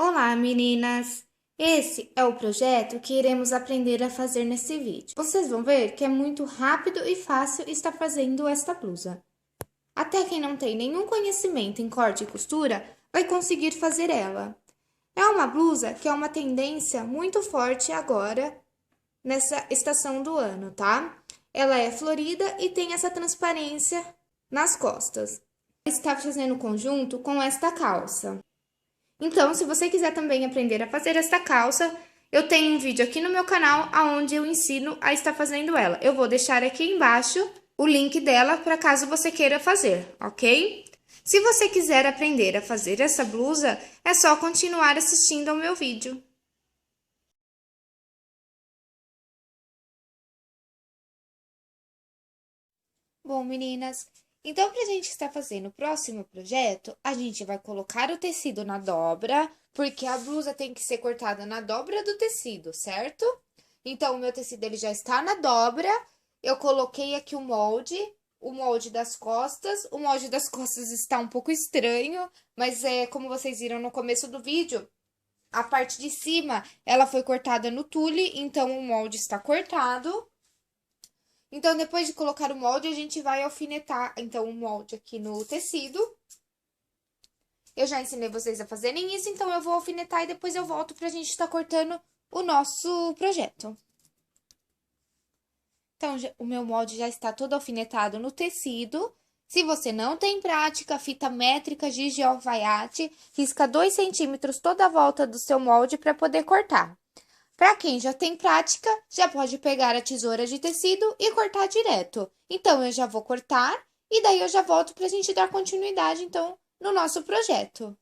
Olá, meninas! Esse é o projeto que iremos aprender a fazer nesse vídeo. Vocês vão ver que é muito rápido e fácil estar fazendo esta blusa. Até quem não tem nenhum conhecimento em corte e costura vai conseguir fazer ela. É uma blusa que é uma tendência muito forte agora nessa estação do ano, tá? Ela é florida e tem essa transparência nas costas. Está fazendo conjunto com esta calça. Então, se você quiser também aprender a fazer esta calça, eu tenho um vídeo aqui no meu canal onde eu ensino a estar fazendo ela. Eu vou deixar aqui embaixo o link dela para caso você queira fazer, ok? Se você quiser aprender a fazer essa blusa, é só continuar assistindo ao meu vídeo. Bom, meninas, então para a gente estar fazendo o próximo projeto, a gente vai colocar o tecido na dobra, porque a blusa tem que ser cortada na dobra do tecido, certo? Então, o meu tecido ele já está na dobra, eu coloquei aqui o molde das costas. O molde das costas está um pouco estranho, mas como vocês viram no começo do vídeo, a parte de cima, ela foi cortada no tule, então o molde está cortado. Então, depois de colocar o molde, a gente vai alfinetar, então, o molde aqui no tecido. Eu já ensinei vocês a fazerem isso, então eu vou alfinetar e depois eu volto pra gente estar cortando o nosso projeto. Então, o meu molde já está todo alfinetado no tecido. Se você não tem prática, fita métrica Gigi alfaiate, risca 2 centímetros toda a volta do seu molde para poder cortar. Para quem já tem prática, já pode pegar a tesoura de tecido e cortar direto. Então, eu já vou cortar e daí eu já volto para a gente dar continuidade, então, no nosso projeto.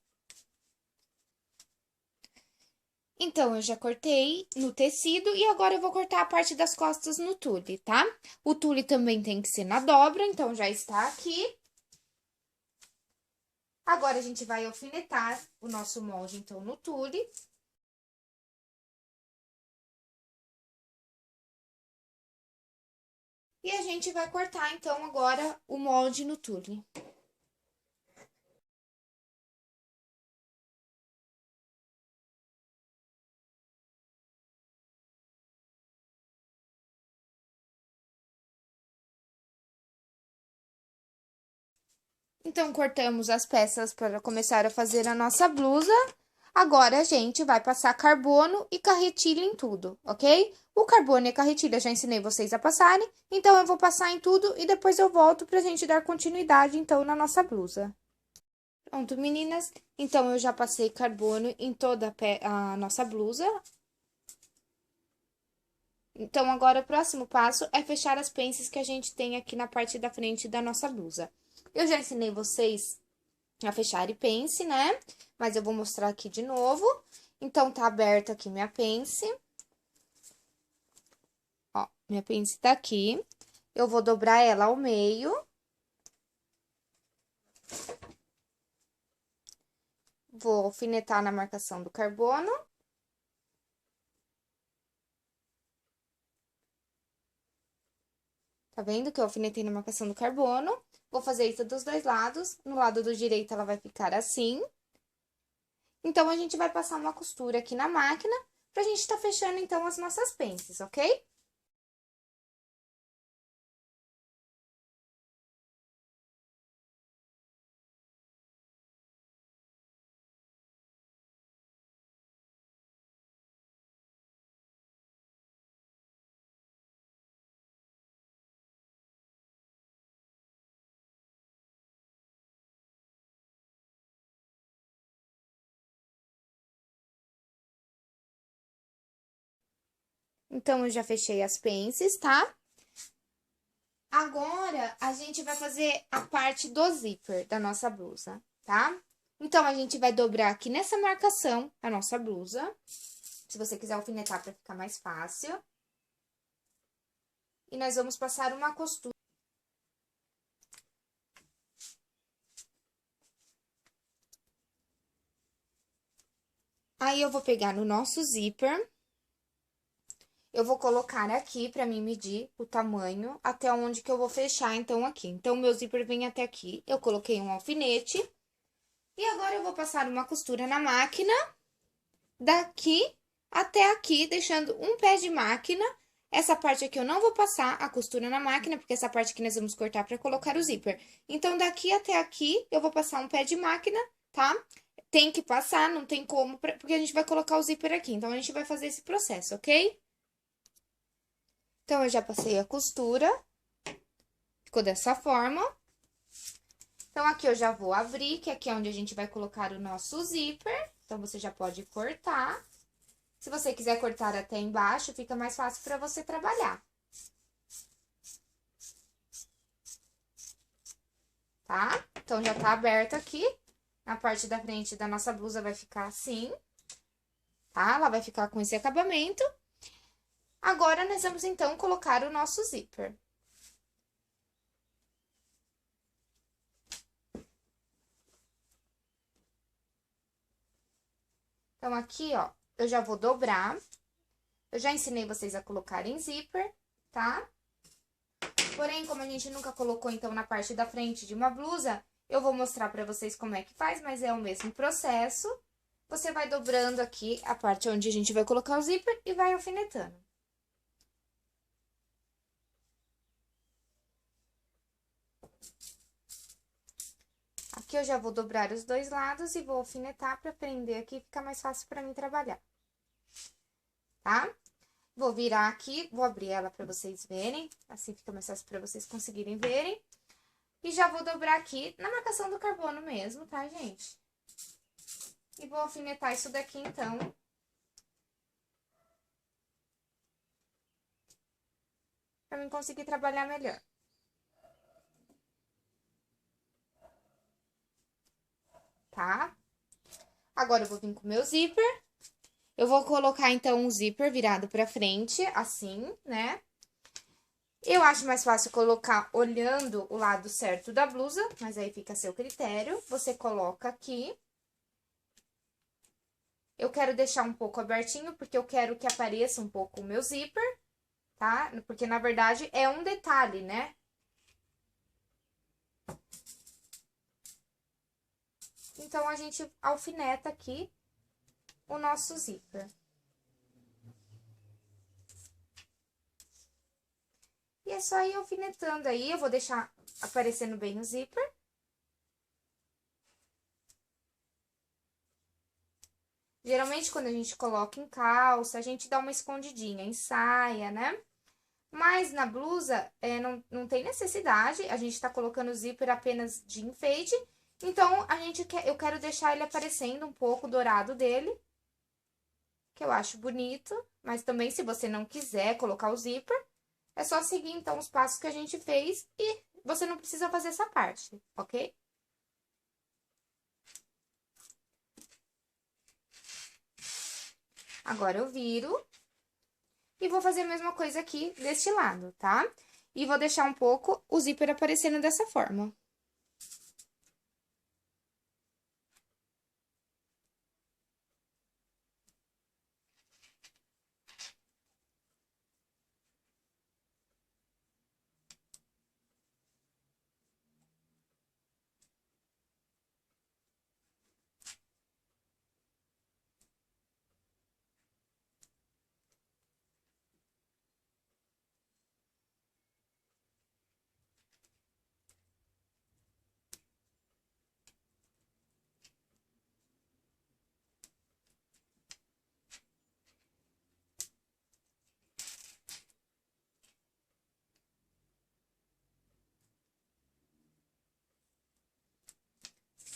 Então, eu já cortei no tecido e agora eu vou cortar a parte das costas no tule, tá? O tule também tem que ser na dobra, então já está aqui. Agora, a gente vai alfinetar o nosso molde, então, no tule. E a gente vai cortar, então, agora o molde no tule. Então, cortamos as peças para começar a fazer a nossa blusa. Agora, a gente vai passar carbono e carretilha em tudo, ok? O carbono e a carretilha já ensinei vocês a passarem, então eu vou passar em tudo e depois eu volto pra gente dar continuidade, então, na nossa blusa. Pronto, meninas? Então, eu já passei carbono em toda a nossa blusa. Então, agora, o próximo passo é fechar as pences que a gente tem aqui na parte da frente da nossa blusa. Eu já ensinei vocês a fechar e pence, né? Mas eu vou mostrar aqui de novo. Então, tá aberta aqui minha pence. Ó, minha pence tá aqui. Eu vou dobrar ela ao meio. Vou alfinetar na marcação do carbono. Tá vendo que eu alfinetei na marcação do carbono? Vou fazer isso dos dois lados. No lado do direito, ela vai ficar assim. Então, a gente vai passar uma costura aqui na máquina pra gente tá fechando, então, as nossas pences, ok? Então, eu já fechei as pences, tá? Agora, a gente vai fazer a parte do zíper da nossa blusa, tá? Então, a gente vai dobrar aqui nessa marcação a nossa blusa. Se você quiser alfinetar para ficar mais fácil. E nós vamos passar uma costura. Aí, eu vou pegar no nosso zíper. Eu vou colocar aqui pra mim medir o tamanho até onde que eu vou fechar, então, aqui. Então, o meu zíper vem até aqui. Eu coloquei um alfinete. E agora, eu vou passar uma costura na máquina. daqui até aqui, deixando um pé de máquina. Essa parte aqui eu não vou passar a costura na máquina, porque essa parte aqui nós vamos cortar para colocar o zíper. Então, daqui até aqui, eu vou passar um pé de máquina, tá? Tem que passar, não tem como, porque a gente vai colocar o zíper aqui. Então, a gente vai fazer esse processo, ok? Então, eu já passei a costura. Ficou dessa forma. Então, aqui eu já vou abrir, que aqui é onde a gente vai colocar o nosso zíper. Então, você já pode cortar. Se você quiser cortar até embaixo, fica mais fácil para você trabalhar. Tá? Então, já tá aberto aqui. A parte da frente da nossa blusa vai ficar assim, tá? Ela vai ficar com esse acabamento. Agora, nós vamos, então, colocar o nosso zíper. Então, aqui, ó, eu já vou dobrar. Eu já ensinei vocês a colocarem zíper, tá? Porém, como a gente nunca colocou, então, na parte da frente de uma blusa, eu vou mostrar pra vocês como é que faz, mas é o mesmo processo. Você vai dobrando aqui a parte onde a gente vai colocar o zíper e vai alfinetando. Aqui eu já vou dobrar os dois lados e vou alfinetar pra prender aqui e ficar mais fácil pra mim trabalhar. Tá? Vou virar aqui, vou abrir ela pra vocês verem, assim fica mais fácil pra vocês conseguirem verem. E já vou dobrar aqui na marcação do carbono mesmo, tá, gente? E vou alfinetar isso daqui, então. Pra mim conseguir trabalhar melhor. Tá? Agora, eu vou vir com o meu zíper. Eu vou colocar, então, o zíper virado pra frente, assim, né? Eu acho mais fácil colocar olhando o lado certo da blusa, mas aí fica a seu critério. Você coloca aqui. Eu quero deixar um pouco abertinho, porque eu quero que apareça um pouco o meu zíper, tá? Porque, na verdade, é um detalhe, né? Então, a gente alfineta aqui o nosso zíper. E é só ir alfinetando aí, eu vou deixar aparecendo bem o zíper. Geralmente, quando a gente coloca em calça, a gente dá uma escondidinha em saia, né? Mas na blusa, não tem necessidade, a gente tá colocando o zíper apenas de enfeite. Então, eu quero deixar ele aparecendo um pouco dourado dele, que eu acho bonito. Mas também, se você não quiser colocar o zíper, é só seguir, então, os passos que a gente fez e você não precisa fazer essa parte, ok? Agora, eu viro e vou fazer a mesma coisa aqui deste lado, tá? E vou deixar um pouco o zíper aparecendo dessa forma.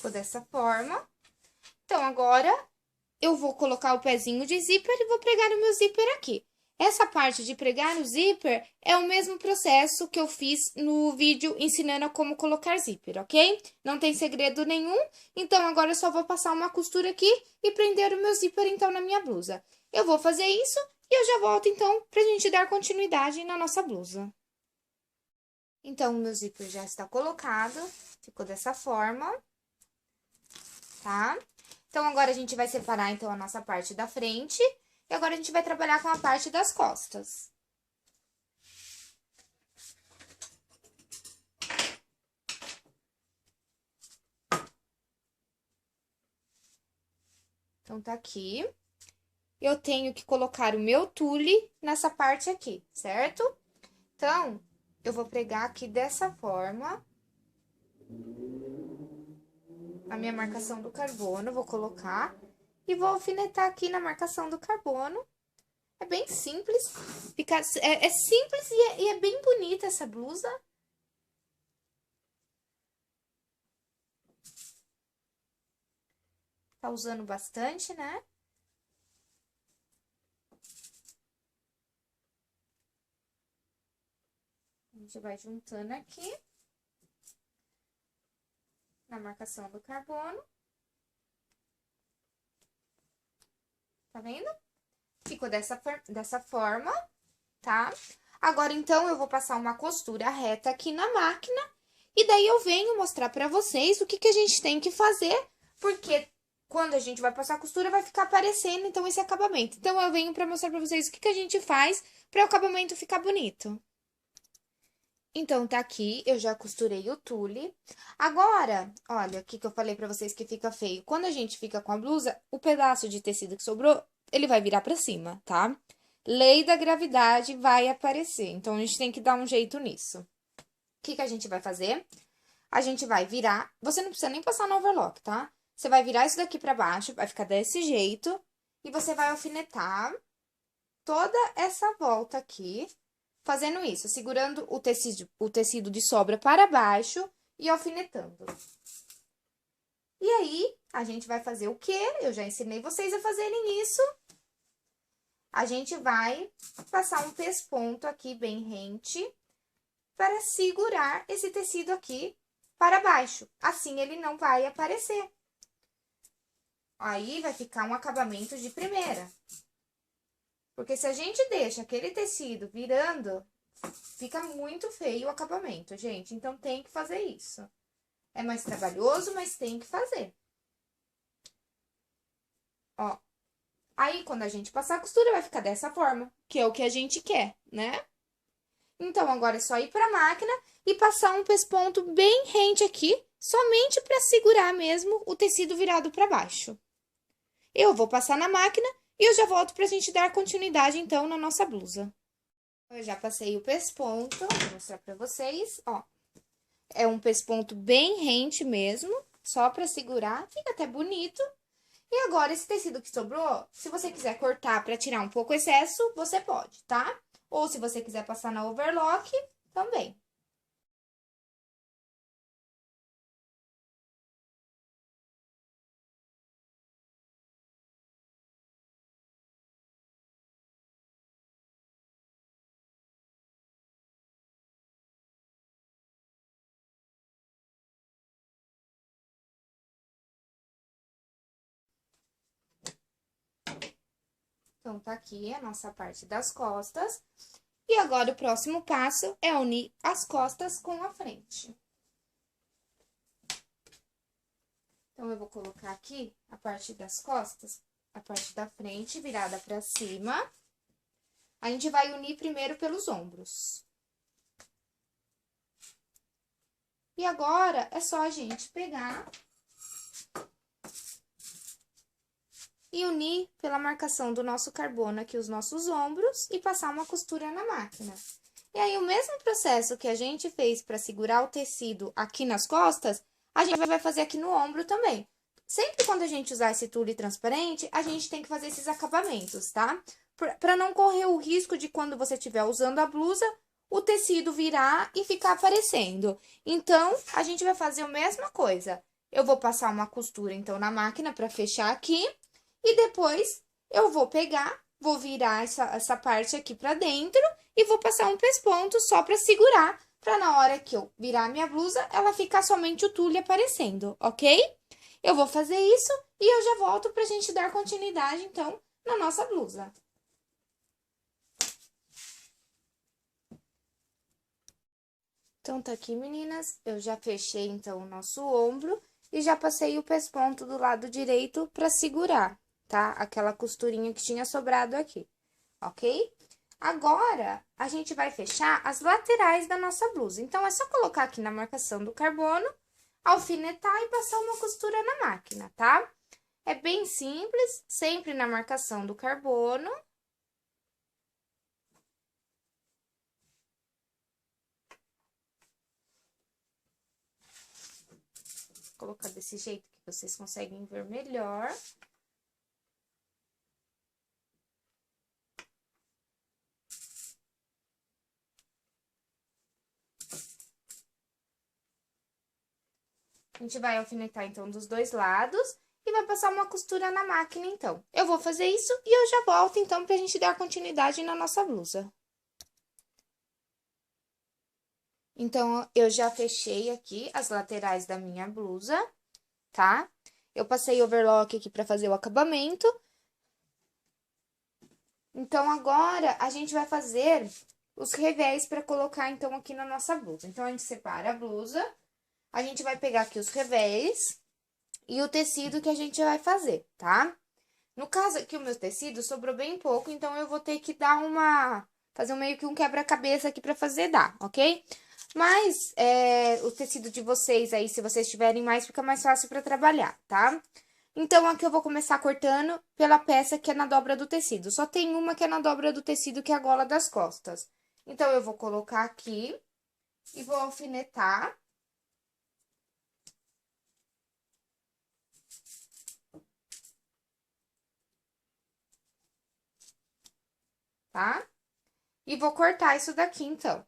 Ficou dessa forma. Então, agora, eu vou colocar o pezinho de zíper e vou pregar o meu zíper aqui. Essa parte de pregar o zíper é o mesmo processo que eu fiz no vídeo ensinando a como colocar zíper, ok? Não tem segredo nenhum, então agora eu só vou passar uma costura aqui e prender o meu zíper, então, na minha blusa. Eu vou fazer isso e eu já volto, então, pra gente dar continuidade na nossa blusa. Então, o meu zíper já está colocado, ficou dessa forma, tá? Então, agora a gente vai separar, então, a nossa parte da frente. E agora, a gente vai trabalhar com a parte das costas. Então, tá aqui. eu tenho que colocar o meu tule nessa parte aqui, certo? Então, eu vou pregar aqui dessa forma. A minha marcação do carbono, vou colocar e vou alfinetar aqui na marcação do carbono. É bem simples, é simples e é bem bonita essa blusa. Tá usando bastante, né? A gente vai juntando aqui na marcação do carbono. Tá vendo? Ficou dessa forma, tá? Agora, então, eu vou passar uma costura reta aqui na máquina. E daí, eu venho mostrar pra vocês o que a gente tem que fazer. Porque quando a gente vai passar a costura, vai ficar aparecendo, então, esse acabamento. Então, eu venho pra mostrar pra vocês o que a gente faz pra o acabamento ficar bonito. Então, tá aqui, eu já costurei o tule. Agora, olha, o que eu falei pra vocês que fica feio. Quando a gente fica com a blusa, o pedaço de tecido que sobrou, ele vai virar pra cima, tá? Lei da gravidade vai aparecer, então, a gente tem que dar um jeito nisso. O que a gente vai fazer? A gente vai virar, você não precisa nem passar no overlock, tá? Você vai virar isso daqui pra baixo, vai ficar desse jeito, e você vai alfinetar toda essa volta aqui, fazendo isso, segurando o tecido de sobra para baixo e alfinetando. E aí, a gente vai fazer o quê? Eu já ensinei vocês a fazerem isso. A gente vai passar um pesponto aqui bem rente para segurar esse tecido aqui para baixo. Assim, ele não vai aparecer. Aí, vai ficar um acabamento de primeira. Porque se a gente deixa aquele tecido virando, fica muito feio o acabamento, gente. Então, tem que fazer isso. É mais trabalhoso, mas tem que fazer. Ó. Aí, quando a gente passar a costura, vai ficar dessa forma, que é o que a gente quer, né? Então, agora é só ir pra máquina e passar um pesponto bem rente aqui, somente pra segurar mesmo o tecido virado pra baixo. Eu vou passar na máquina e eu já volto pra gente dar continuidade, então, na nossa blusa. Eu já passei o pesponto, vou mostrar pra vocês, ó. É um pesponto bem rente mesmo, só pra segurar, fica até bonito. E agora, esse tecido que sobrou, se você quiser cortar pra tirar um pouco o excesso, você pode, tá? Ou se você quiser passar na overlock, também. Então, tá aqui a nossa parte das costas. E agora, o próximo passo é unir as costas com a frente. Então, eu vou colocar aqui a parte das costas, a parte da frente virada pra cima. A gente vai unir primeiro pelos ombros. E agora, é só a gente pegar e unir pela marcação do nosso carbono aqui os nossos ombros e passar uma costura na máquina. E aí, o mesmo processo que a gente fez para segurar o tecido aqui nas costas, a gente vai fazer aqui no ombro também. Sempre quando a gente usar esse tule transparente, a gente tem que fazer esses acabamentos, tá? Para não correr o risco de quando você estiver usando a blusa, o tecido virar e ficar aparecendo. Então, a gente vai fazer a mesma coisa. Eu vou passar uma costura, então, na máquina para fechar aqui. E depois, eu vou pegar, vou virar essa parte aqui pra dentro e vou passar um pesponto só pra segurar, pra na hora que eu virar a minha blusa, ela ficar somente o tule aparecendo, ok? Eu vou fazer isso e eu já volto pra gente dar continuidade, então, na nossa blusa. Então, tá aqui, meninas, eu já fechei, então, o nosso ombro e já passei o pesponto do lado direito pra segurar, tá? Aquela costurinha que tinha sobrado aqui, ok? Agora, a gente vai fechar as laterais da nossa blusa. Então, é só colocar aqui na marcação do carbono, alfinetar e passar uma costura na máquina, tá? É bem simples, sempre na marcação do carbono. Vou colocar desse jeito que vocês conseguem ver melhor. A gente vai alfinetar, então, dos dois lados e vai passar uma costura na máquina, então. Eu vou fazer isso e eu já volto, então, pra gente dar continuidade na nossa blusa. Então, eu já fechei aqui as laterais da minha blusa, tá? Eu passei overlock aqui pra fazer o acabamento. Então, agora, a gente vai fazer os revés pra colocar, então, aqui na nossa blusa. Então, a gente separa a blusa, a gente vai pegar aqui os revés e o tecido que a gente vai fazer, tá? No caso aqui, o meu tecido sobrou bem pouco, então eu vou ter que dar fazer meio que um quebra-cabeça aqui pra fazer dar, ok? Mas, o tecido de vocês aí, se vocês tiverem mais, fica mais fácil pra trabalhar, tá? Então, aqui eu vou começar cortando pela peça que é na dobra do tecido. Só tem uma que é na dobra do tecido, que é a gola das costas. Então, eu vou colocar aqui e vou alfinetar. Tá? E vou cortar isso daqui, então.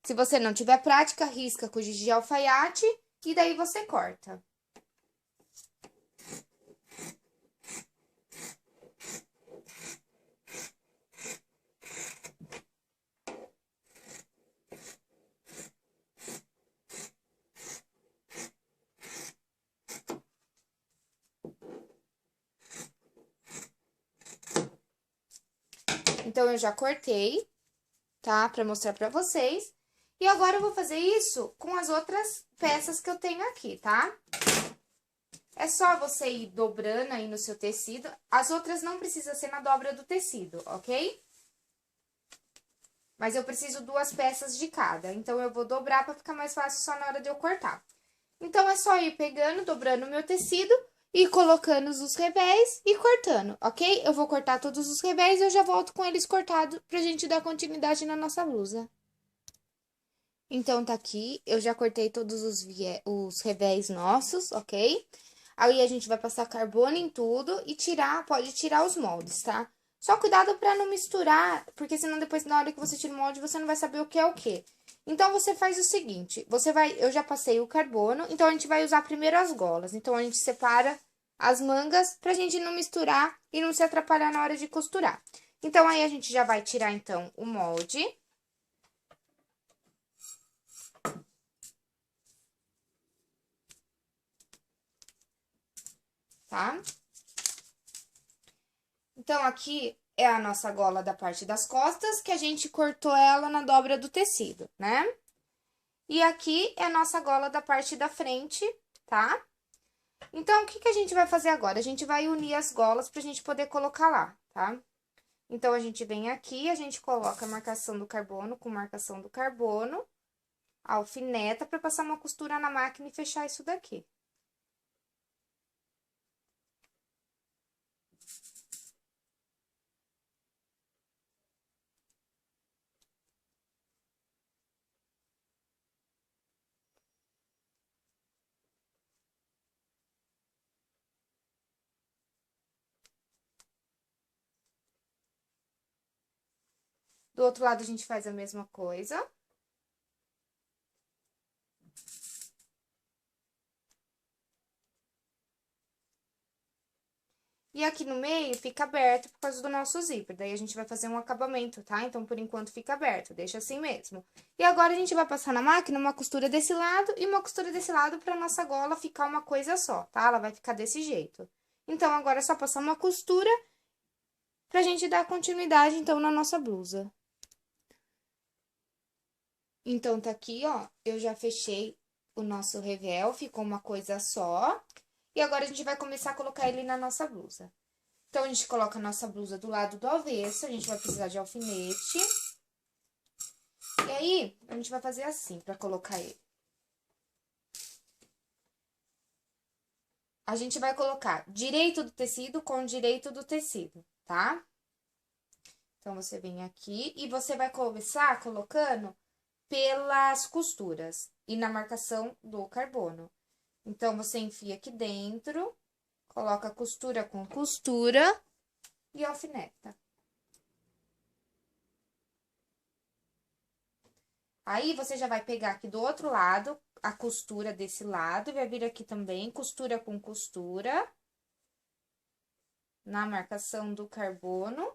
Se você não tiver prática, risca com giz de alfaiate e daí você corta. Então, eu já cortei, tá? Pra mostrar pra vocês. E agora, eu vou fazer isso com as outras peças que eu tenho aqui, tá? É só você ir dobrando aí no seu tecido. As outras não precisa ser na dobra do tecido, ok? Mas eu preciso 2 peças de cada. Então, eu vou dobrar pra ficar mais fácil só na hora de eu cortar. Então, é só ir pegando, dobrando o meu tecido e colocando os revés e cortando, ok? Eu vou cortar todos os revés e eu já volto com eles cortados pra gente dar continuidade na nossa blusa. Então, tá aqui, eu já cortei todos os revés nossos, ok? Aí, a gente vai passar carbono em tudo e pode tirar os moldes, tá? Só cuidado pra não misturar, porque senão depois, na hora que você tira o molde, você não vai saber o que é o que. Então, você faz o seguinte, eu já passei o carbono, então a gente vai usar primeiro as golas. Então, a gente separa as mangas pra gente não misturar e não se atrapalhar na hora de costurar. Então, aí a gente já vai tirar, então, o molde. Tá? Então, aqui é a nossa gola da parte das costas, que a gente cortou ela na dobra do tecido, né? E aqui é a nossa gola da parte da frente, tá? Então, o que que a gente vai fazer agora? A gente vai unir as golas pra gente poder colocar lá, tá? Então, a gente vem aqui, a gente coloca a marcação do carbono com marcação do carbono, alfineta pra passar uma costura na máquina e fechar isso daqui. Do outro lado, a gente faz a mesma coisa. E aqui no meio fica aberto por causa do nosso zíper. Daí, a gente vai fazer um acabamento, tá? Então, por enquanto, fica aberto. Deixa assim mesmo. E agora, a gente vai passar na máquina uma costura desse lado e uma costura desse lado pra nossa gola ficar uma coisa só, tá? Ela vai ficar desse jeito. Então, agora é só passar uma costura pra gente dar continuidade, então, na nossa blusa. Então, tá aqui, ó. Eu já fechei o nosso revel, ficou uma coisa só. E agora, a gente vai começar a colocar ele na nossa blusa. Então, a gente coloca a nossa blusa do lado do avesso, a gente vai precisar de alfinete. E aí, a gente vai fazer assim, pra colocar ele. a gente vai colocar direito do tecido com direito do tecido, tá? Então, você vem aqui e você vai começar colocando pelas costuras e na marcação do carbono. Então, você enfia aqui dentro, coloca costura com costura e alfineta. Aí, você já vai pegar aqui do outro lado, a costura desse lado, e vai vir aqui também, costura com costura, na marcação do carbono,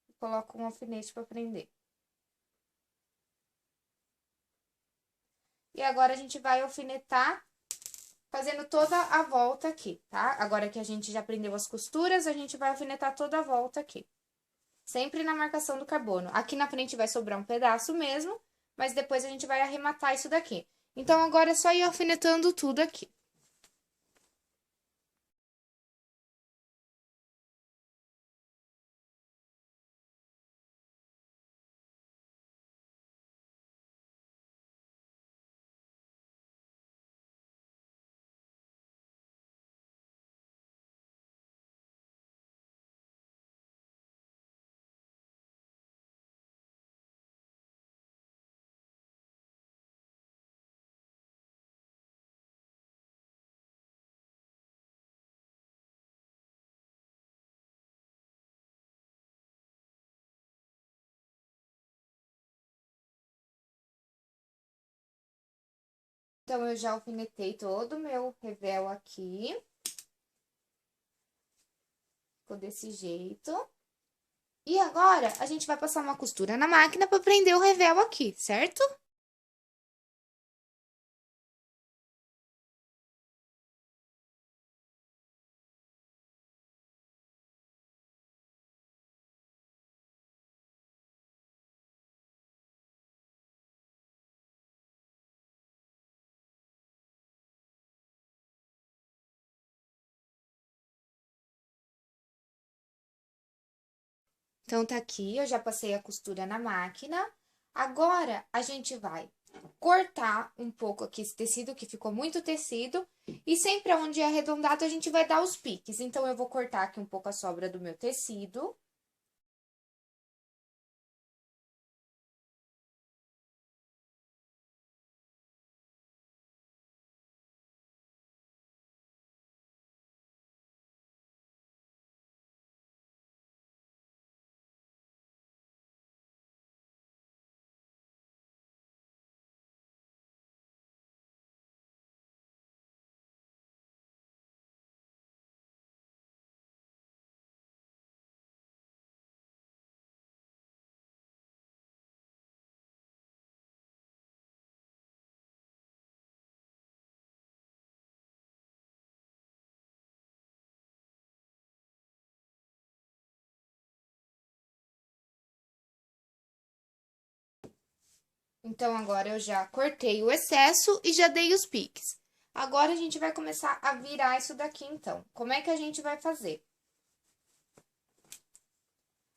e coloca um alfinete para prender. E agora, a gente vai alfinetar, fazendo toda a volta aqui, tá? Agora que a gente já prendeu as costuras, a gente vai alfinetar toda a volta aqui. Sempre na marcação do carbono. Aqui na frente vai sobrar um pedaço mesmo, mas depois a gente vai arrematar isso daqui. Então, agora é só ir alfinetando tudo aqui. Então, eu já alfinetei todo o meu revel aqui. Ficou desse jeito. E agora, a gente vai passar uma costura na máquina para prender o revel aqui, certo? Então, tá aqui, eu já passei a costura na máquina. Agora, a gente vai cortar um pouco aqui esse tecido, que ficou muito tecido. E sempre onde é arredondado, a gente vai dar os piques. Então, eu vou cortar aqui um pouco a sobra do meu tecido. Então, agora eu já cortei o excesso e já dei os piques. Agora, a gente vai começar a virar isso daqui, então. Como é que a gente vai fazer?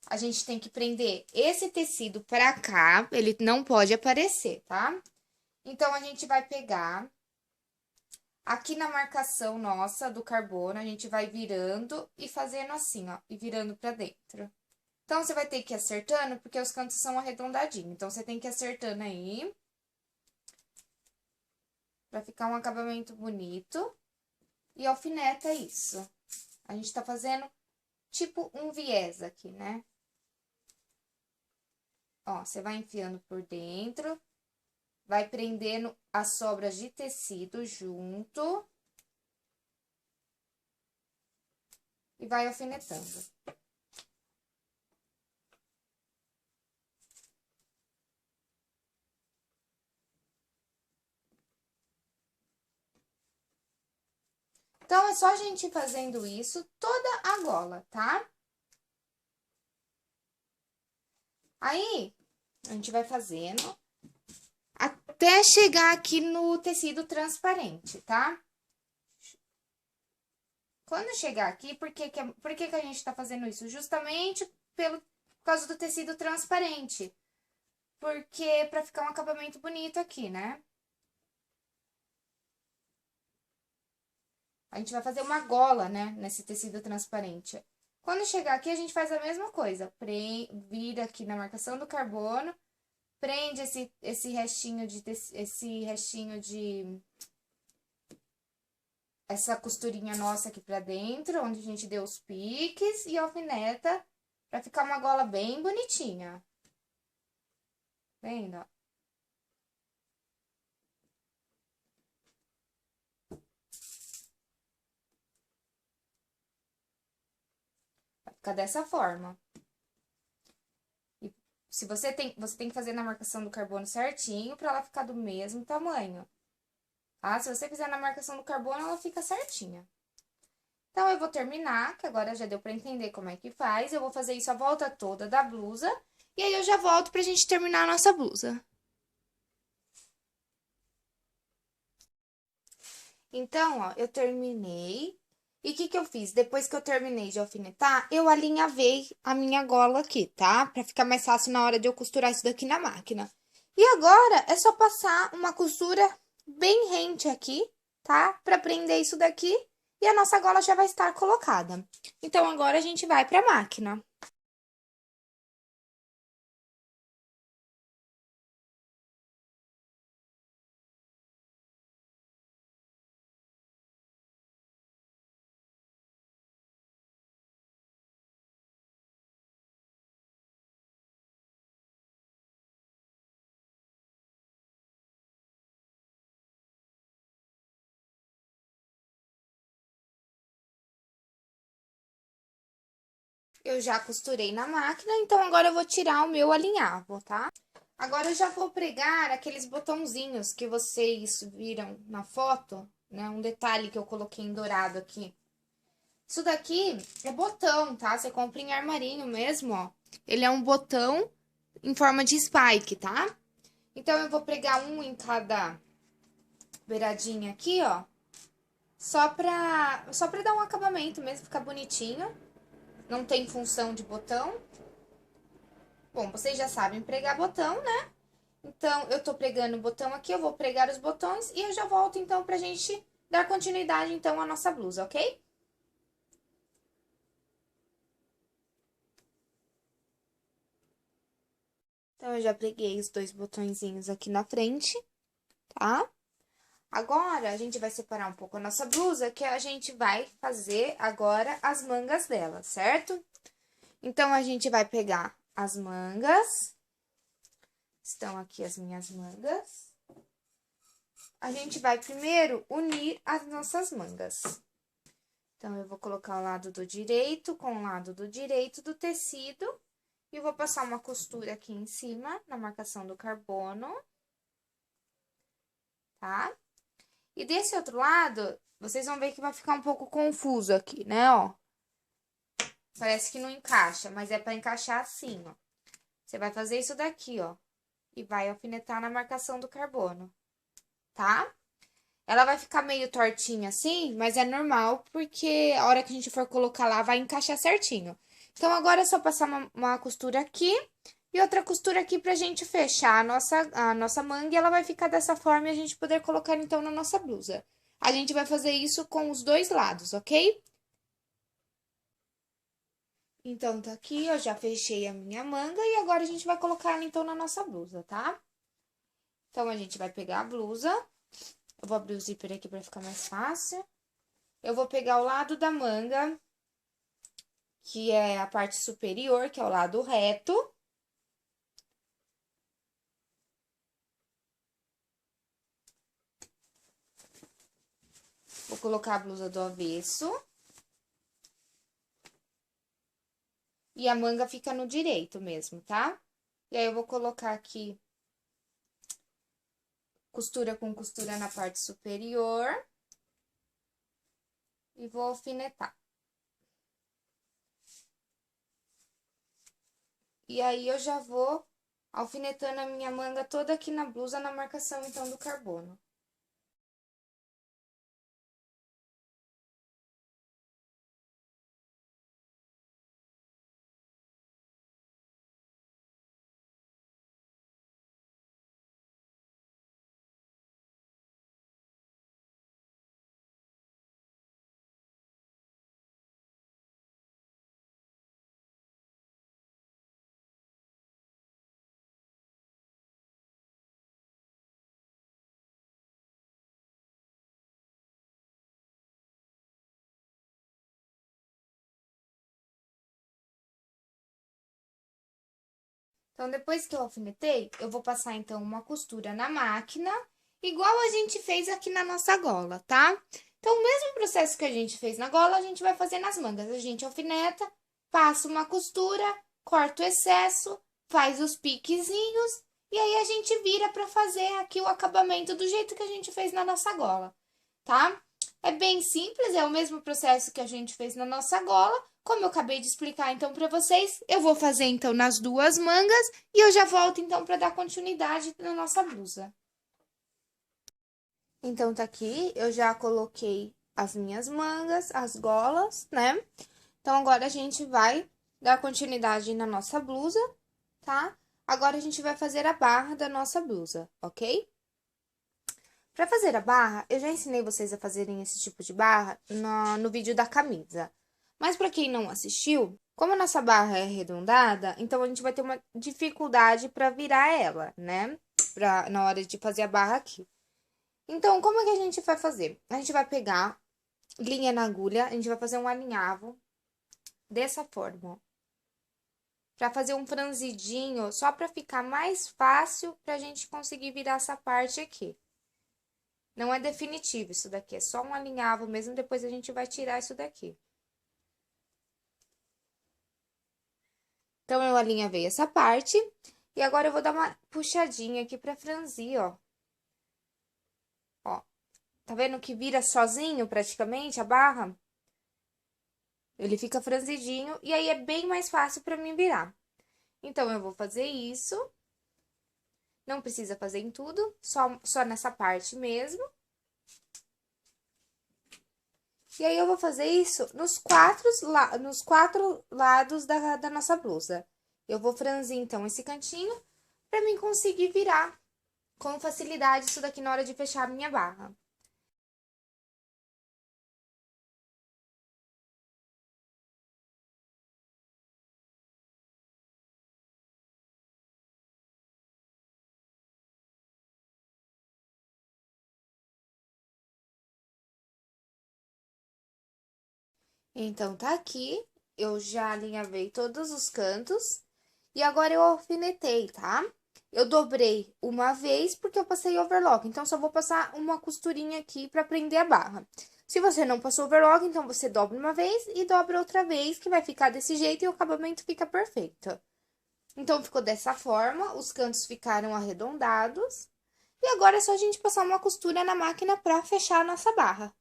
A gente tem que prender esse tecido pra cá, ele não pode aparecer, tá? Então, a gente vai pegar aqui na marcação nossa do carbono, a gente vai virando e fazendo assim, ó, e virando pra dentro. Então, você vai ter que ir acertando, porque os cantos são arredondadinhos. Então, você tem que ir acertando aí, pra ficar um acabamento bonito. E alfineta isso. A gente tá fazendo tipo um viés aqui, né? Ó, você vai enfiando por dentro, vai prendendo as sobras de tecido junto e vai alfinetando. Então, é só a gente ir fazendo isso toda a gola, tá? Aí, a gente vai fazendo até chegar aqui no tecido transparente, tá? Quando chegar aqui, por que que a gente tá fazendo isso? Justamente por causa do tecido transparente. Porque pra ficar um acabamento bonito aqui, né? A gente vai fazer uma gola, né, nesse tecido transparente. Quando chegar aqui, a gente faz a mesma coisa. Vira aqui na marcação do carbono, prende esse restinho de essa costurinha nossa aqui pra dentro, onde a gente deu os piques, e alfineta pra ficar uma gola bem bonitinha. Vendo, ó? Vai ficar dessa forma. E se você tem que fazer na marcação do carbono certinho pra ela ficar do mesmo tamanho. Tá? Se você fizer na marcação do carbono, ela fica certinha. Então, eu vou terminar, que agora já deu pra entender como é que faz. Eu vou fazer isso a volta toda da blusa. E aí, eu já volto pra gente terminar a nossa blusa. Então, ó, eu terminei. E o que que eu fiz? Depois que eu terminei de alfinetar, eu alinhavei a minha gola aqui, tá? Pra ficar mais fácil na hora de eu costurar isso daqui na máquina. E agora, é só passar uma costura bem rente aqui, tá? Pra prender isso daqui e a nossa gola já vai estar colocada. Então, agora a gente vai pra máquina. Eu já costurei na máquina, então agora eu vou tirar o meu alinhavo, tá? Agora eu já vou pregar aqueles botãozinhos que vocês viram na foto, né? Um detalhe que eu coloquei em dourado aqui. Isso daqui é botão, tá? Você compra em armarinho mesmo, ó. Ele é um botão em forma de spike, tá? Então, eu vou pregar um em cada beiradinha aqui, ó. Só pra dar um acabamento mesmo, ficar bonitinho. Não tem função de botão. Bom, vocês já sabem pregar botão, né? Então, eu tô pregando o botão aqui, eu vou pregar os botões e eu já volto, então, pra gente dar continuidade, então, à nossa blusa, ok? Então, eu já preguei os dois botõezinhos aqui na frente, tá? Agora, a gente vai separar um pouco a nossa blusa, que a gente vai fazer agora as mangas dela, certo? Então, a gente vai pegar as mangas. Estão aqui as minhas mangas. A gente vai primeiro unir as nossas mangas. Então, eu vou colocar o lado do direito com o lado do direito do tecido. E vou passar uma costura aqui em cima, na marcação do carbono. Tá? E desse outro lado, vocês vão ver que vai ficar um pouco confuso aqui, né, ó. Parece que não encaixa, mas é pra encaixar assim, ó. Você vai fazer isso daqui, ó. E vai alfinetar na marcação do carbono, tá? Ela vai ficar meio tortinha assim, mas é normal, porque a hora que a gente for colocar lá, vai encaixar certinho. Então, agora é só passar uma costura aqui e outra costura aqui pra gente fechar a nossa manga. E ela vai ficar dessa forma e a gente poder colocar, então, na nossa blusa. A gente vai fazer isso com os dois lados, ok? Então, tá aqui, eu já fechei a minha manga e agora a gente vai colocar ela, então, na nossa blusa, tá? Então, a gente vai pegar a blusa. Eu vou abrir o zíper aqui pra ficar mais fácil. Eu vou pegar o lado da manga, que é a parte superior, que é o lado reto. Vou colocar a blusa do avesso. E a manga fica no direito mesmo, tá? E aí, eu vou colocar aqui costura com costura na parte superior. E vou alfinetar. E aí, eu já vou alfinetando a minha manga toda aqui na blusa, na marcação, então, do carbono. Então, depois que eu alfinetei, eu vou passar, então, uma costura na máquina, igual a gente fez aqui na nossa gola, tá? Então, o mesmo processo que a gente fez na gola, a gente vai fazer nas mangas. A gente alfineta, passa uma costura, corta o excesso, faz os piquezinhos, e aí a gente vira pra fazer aqui o acabamento do jeito que a gente fez na nossa gola, tá? É bem simples, é o mesmo processo que a gente fez na nossa gola. Como eu acabei de explicar, então, para vocês, eu vou fazer, então, nas duas mangas e eu já volto, então, para dar continuidade na nossa blusa. Então, tá aqui, eu já coloquei as minhas mangas, as golas, né? Então, agora a gente vai dar continuidade na nossa blusa, tá? Agora, a gente vai fazer a barra da nossa blusa, ok? Para fazer a barra, eu já ensinei vocês a fazerem esse tipo de barra no vídeo da camisa. Mas para quem não assistiu, como a nossa barra é arredondada, então a gente vai ter uma dificuldade para virar ela, né? Na hora de fazer a barra aqui. Então, como é que a gente vai fazer? A gente vai pegar linha na agulha, a gente vai fazer um alinhavo dessa forma, ó. Pra fazer um franzidinho, só pra ficar mais fácil pra gente conseguir virar essa parte aqui. Não é definitivo isso daqui, é só um alinhavo mesmo, depois a gente vai tirar isso daqui. Então, eu alinhavei essa parte, e agora eu vou dar uma puxadinha aqui pra franzir, ó. Ó, tá vendo que vira sozinho praticamente a barra? Ele fica franzidinho, e aí é bem mais fácil pra mim virar. Então, eu vou fazer isso. Não precisa fazer em tudo, só nessa parte mesmo. E aí, eu vou fazer isso nos quatro lados da nossa blusa. Eu vou franzir, então, esse cantinho, pra mim conseguir virar com facilidade isso daqui na hora de fechar a minha barra. Então, tá aqui, eu já alinhavei todos os cantos, e agora eu alfinetei, tá? Eu dobrei uma vez porque eu passei overlock, então só vou passar uma costurinha aqui pra prender a barra. Se você não passou overlock, então você dobra uma vez e dobra outra vez, que vai ficar desse jeito e o acabamento fica perfeito. Então, ficou dessa forma, os cantos ficaram arredondados. E agora é só a gente passar uma costura na máquina pra fechar a nossa barra.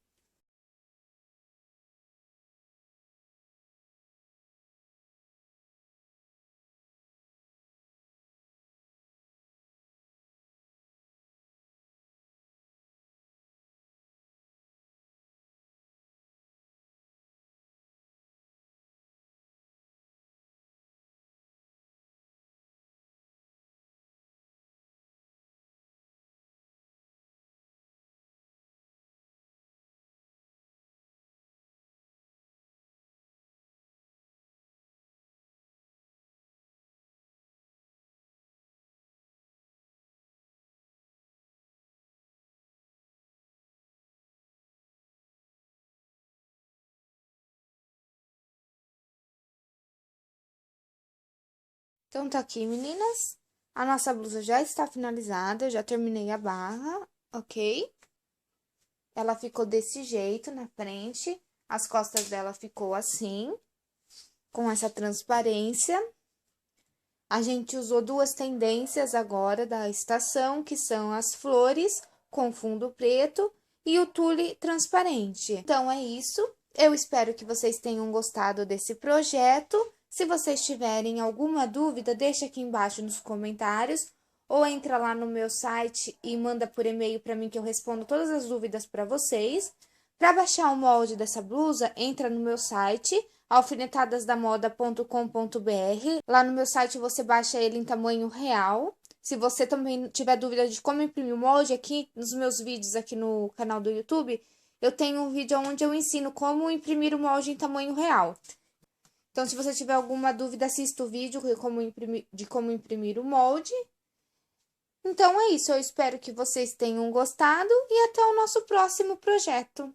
Então, tá aqui, meninas. A nossa blusa já está finalizada, eu já terminei a barra, ok? Ela ficou desse jeito na frente, as costas dela ficou assim, com essa transparência. A gente usou duas tendências agora da estação, que são as flores com fundo preto e o tule transparente. Então, é isso. Eu espero que vocês tenham gostado desse projeto. Se vocês tiverem alguma dúvida, deixa aqui embaixo nos comentários ou entra lá no meu site e manda por e-mail para mim que eu respondo todas as dúvidas para vocês. Para baixar o molde dessa blusa, entra no meu site alfinetadasdamoda.com.br. Lá no meu site você baixa ele em tamanho real. Se você também tiver dúvida de como imprimir o molde, aqui nos meus vídeos aqui no canal do YouTube, eu tenho um vídeo onde eu ensino como imprimir o molde em tamanho real. Então, se você tiver alguma dúvida, assista o vídeo de como imprimir o molde. Então, é isso. Eu espero que vocês tenham gostado e até o nosso próximo projeto.